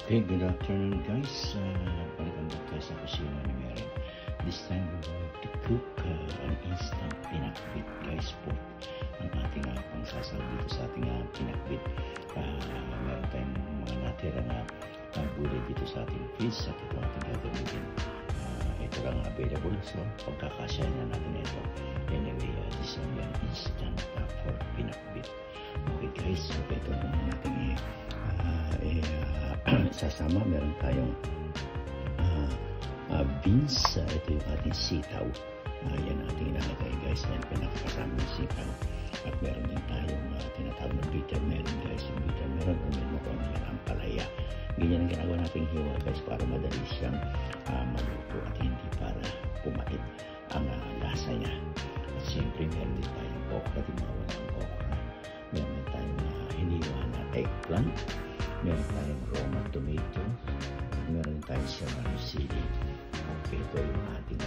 Okay, good afternoon guys. Welcome back tayo sa kusina ni Mary. This time we're going to cook an instant pinakbit guys po. Ang ating pangsasaw dito sa ating pinakbit. Meron tayong mga natira na gulay dito sa ating fridge at ito ating gagamitin. Ito lang available, so pagkakasya na natin ito. Anyway, this is an instant for pinakbit. Okay guys, so ito muna natin sasama. Meron tayong beans. Ito yung ating sitaw. Yan ating inalagay guys. Yan pinakakasama yung sitaw. At meron din tayong tinatawag na bitter melon guys. Yung bitter melon, meron ko yan ang palaya. Ganyan ang ginagawa nating hiwa guys para madali siyang maluto at hindi para pumait ang lasa niya. At siyempre meron din tayong okra. Timawa ng okra. Meron din tayong hiniwa na eggplant. Meron tayong Roma tomato. Meron tayong serrano chili. Okay, ito yung ating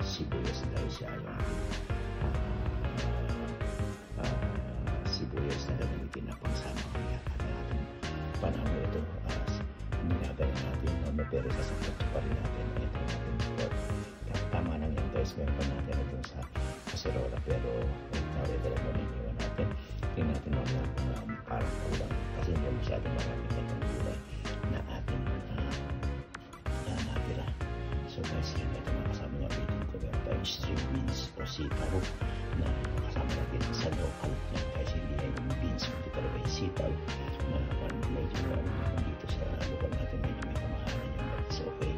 sibuyas guys. Yung ating sibuyas na gagamitin na pangsama kaya at ating panahon ito. Nilagay natin pero sasakot pa rin natin ito natin pork. Tama lang yan guys. Meron pa natin ito sa kaserola pero ito lang maniniwan natin. Tingnan natin mga parang kulang kasi hindi masyadong marami itong gulay na ating natira. So guys, yan ito mga kasama niya bitin ko. Meron tayong string beans o sitaw na kasama natin sa local yan guys. Hindi yung beans, hindi talaga yung sitaw na medyo dito sa lugar natin medyo may kamahalan yan but it's okay.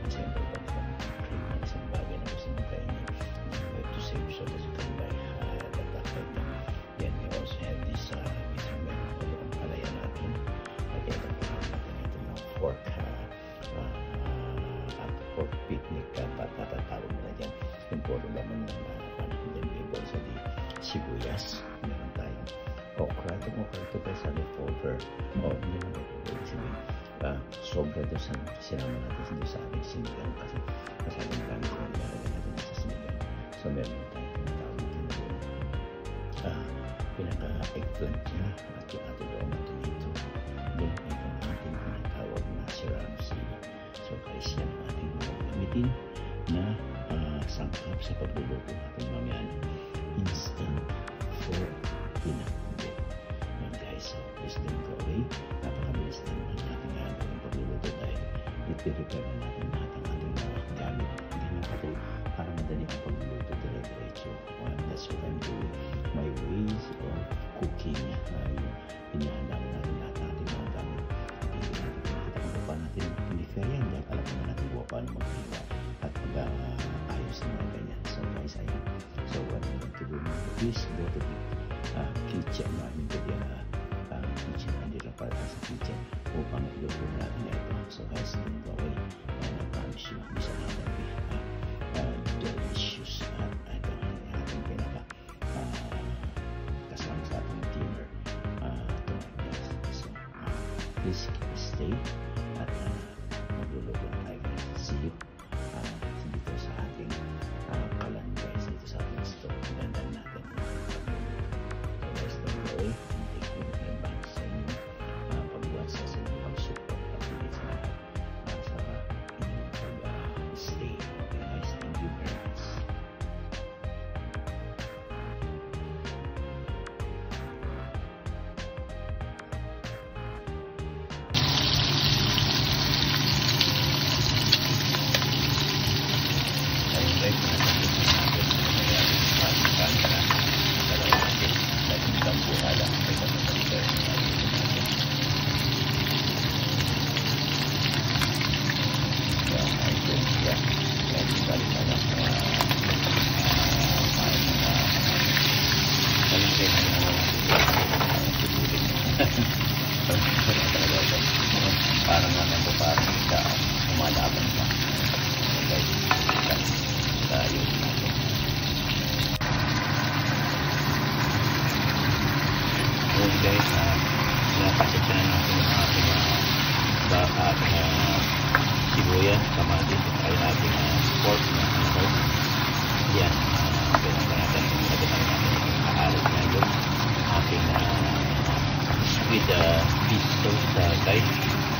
Siyempre pag cream ng isang bagay na gusto mo kainin you have to save so that you can buy that kind of. Then we also have this bitter melon o yung palaya natin. At ito pa natin ito yung pork pork picnic patatawag nila dyan. Yung puro laman ng panahon din may bolsa di sibuyas. Meron tayong okra. Itong okra ito guys sa leftover. Hindi lang leftover. Sobra doon sa sinama natin doon sa ating sinigang kasi masyadong marami sa nilalagay natin sa sinigang. So meron tayong tinatawag natin na pinaka-eggplant niya at yung ating Roma tomato. Then itong ating tinatawag na serrano chili. So guys, yan ang ating gamitin na sangkap sa pagluluto natin mamaya instant for pinakbit. Yan guys, so please don't go away. Napakabilis lang ang ating gagawin pagluluto dahil i-prepare na natin lahat ang ating gamit. Hindi na pati para madali ang pagluluto dire-diretso. That's what I'm doing. My ways of cooking. Pinahanda mo natin lahat ng ating mga gamit. Hindi natin pinakita kung paano natin i-prepare yan dahil alam mo na natin kung paano mag-hiwa at mag-ayos ng mga ganyan. So guys, ayan. So what I'm going to do now is go to the kitchen. Namin ko din kitchen. Nandito para sa kitchen upang iluto natin ito. So guys, don't go away. And I promise you, this is another delicious at ito ang ating pinaka kasama sa ating dinner tonight guys. So please stay at magluluto na tayo guys. See you dito sa ating kalan guys, dito sa ating stove. Gandan natin so guys, don't go away and take you with back sa inyo pagbuhat sa inyong pag-support at higit sa inyong pag-stay. Okay guys, thank you very much. Parang naman po parang umalaban pa. Okay, tayo natin. So guys, pinapasok na natin yung ating baka at sibuyas, kamatis at ay ating pork na pork. Yan, pinapanatin natin yung kaalat na yung ating with fish sauce guys.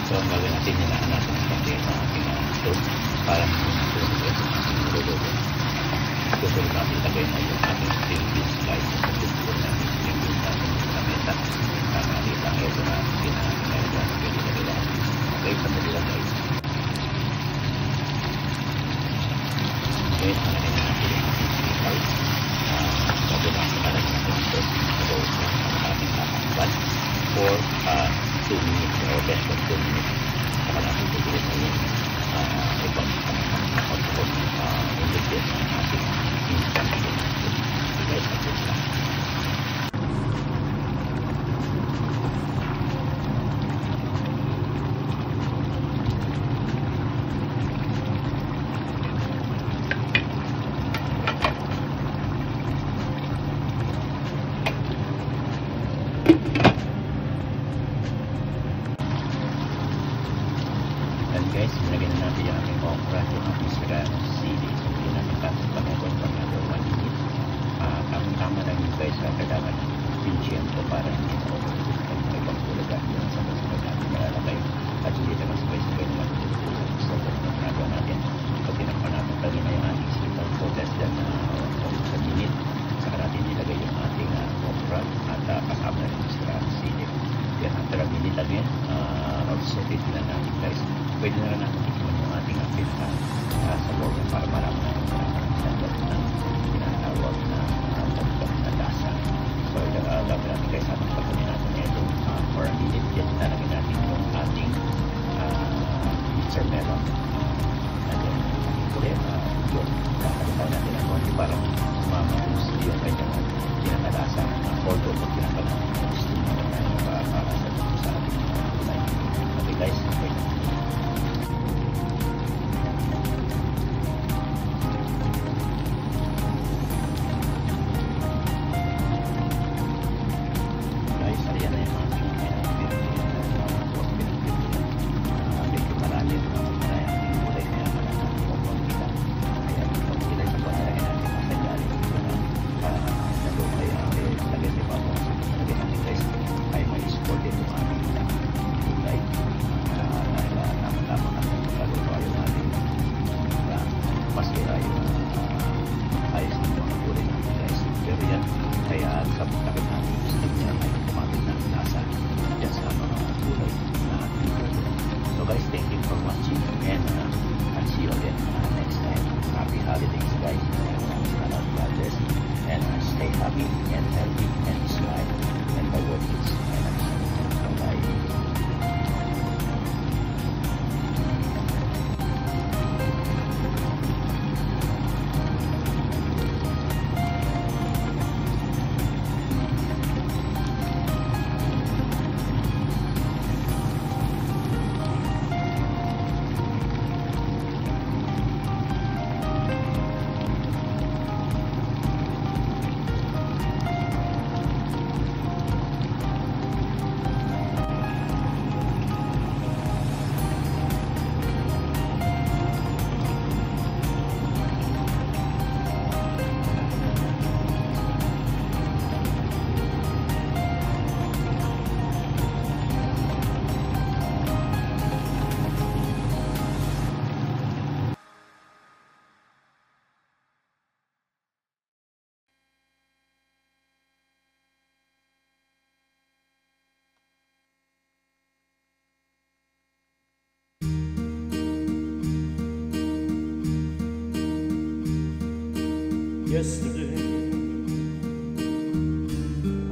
So, ang gagawin natin, nilaan natin ang pati sa ating stove para susunod ito ang ating niluluto. Susunod natin ilagay na yung ating string beans guys. Susunod natin string beans natin sa mesa. Nakakita ang ito na pinakakaya na pwede na nila. Okay, sandali lang guys. Okay, nalagay na natin yung ating sinipaw. Bago na nalagay natin ito. So, ang ating kakakban for 2 minutes or less than 2 minutes. Saka natin tutuloy na yung ibang ingredients ng ating instant noodles. So guys, tapos lang. And guys, nilagyan na natin yung ating okra, yung ating sili. So, hindi natin tapos ito for another 1 minute. Tama lang yun guys, kailangan pinchian ko para hindi na overcook ang ibang tulaga yung sa kasunod natin malalagay. At hindi naman sabay-sabay naman so, ganun ang nagawa natin. So, tinakpan natin kanina yung ating sitaw for less than 1 minute. Saka natin nilagay yung ating okra at kasama na yung sili. Yan, after a minute again, also titignan natin guys. Pwede na lang natin tikman yung ating sa loob para marami na standard na tinatawag na dagdag na lasa. So, gagawin natin guys, ating pagkain natin ito for a minute. Yan, nalagyan natin yung ating mixer melon. And then, ulit, yun, kakalitan natin ang konti para sumama yung kanyang pinakalasa. Although, pag pinakalang gusto naman tayo para sa ating kulay. Okay guys, okay. Thank you for watching, and I'll see you again next time. Happy holidays guys, God bless, and stay happy and healthy and smile, and the world is bye-bye. Yesterday,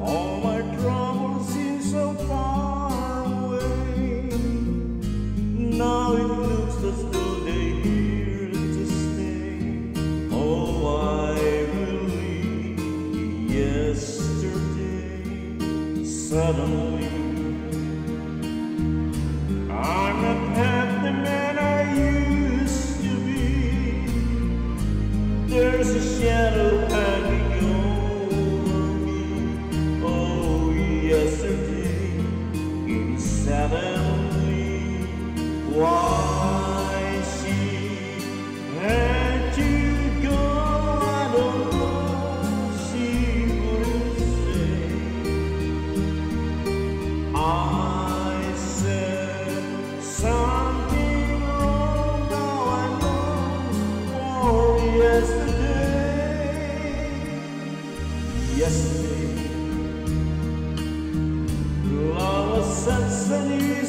all my troubles seem so far away. Now it looks as though they're here to stay. Oh, I believe yesterday. Suddenly, I'm not half the man I used to be. There's a shadow hanging over me. Oh, yesterday it suddenly, why she had to go, I don't know. She wouldn't say. I said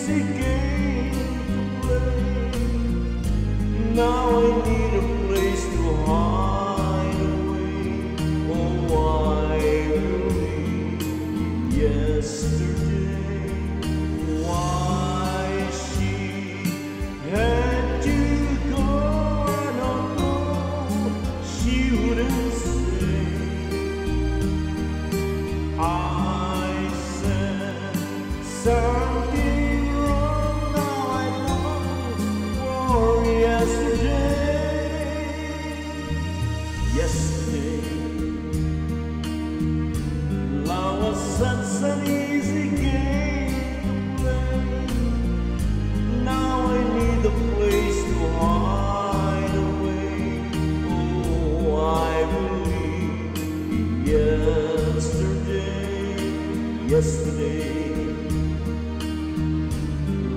easy game to play. Now I need a place to hide away. Oh, I believe yesterday. Why she had to go, I don't know. She wouldn't say. I said something wrong, now I long for yesterday. Yesterday, love was such an easy game to play. Now I need a place to hide away. Oh, I believe yesterday,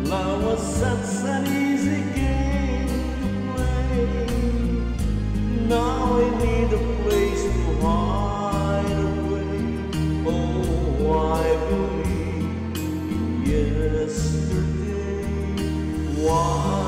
love was such an easy game to play. Now I need a place to hide away. Oh, I believe yesterday. Why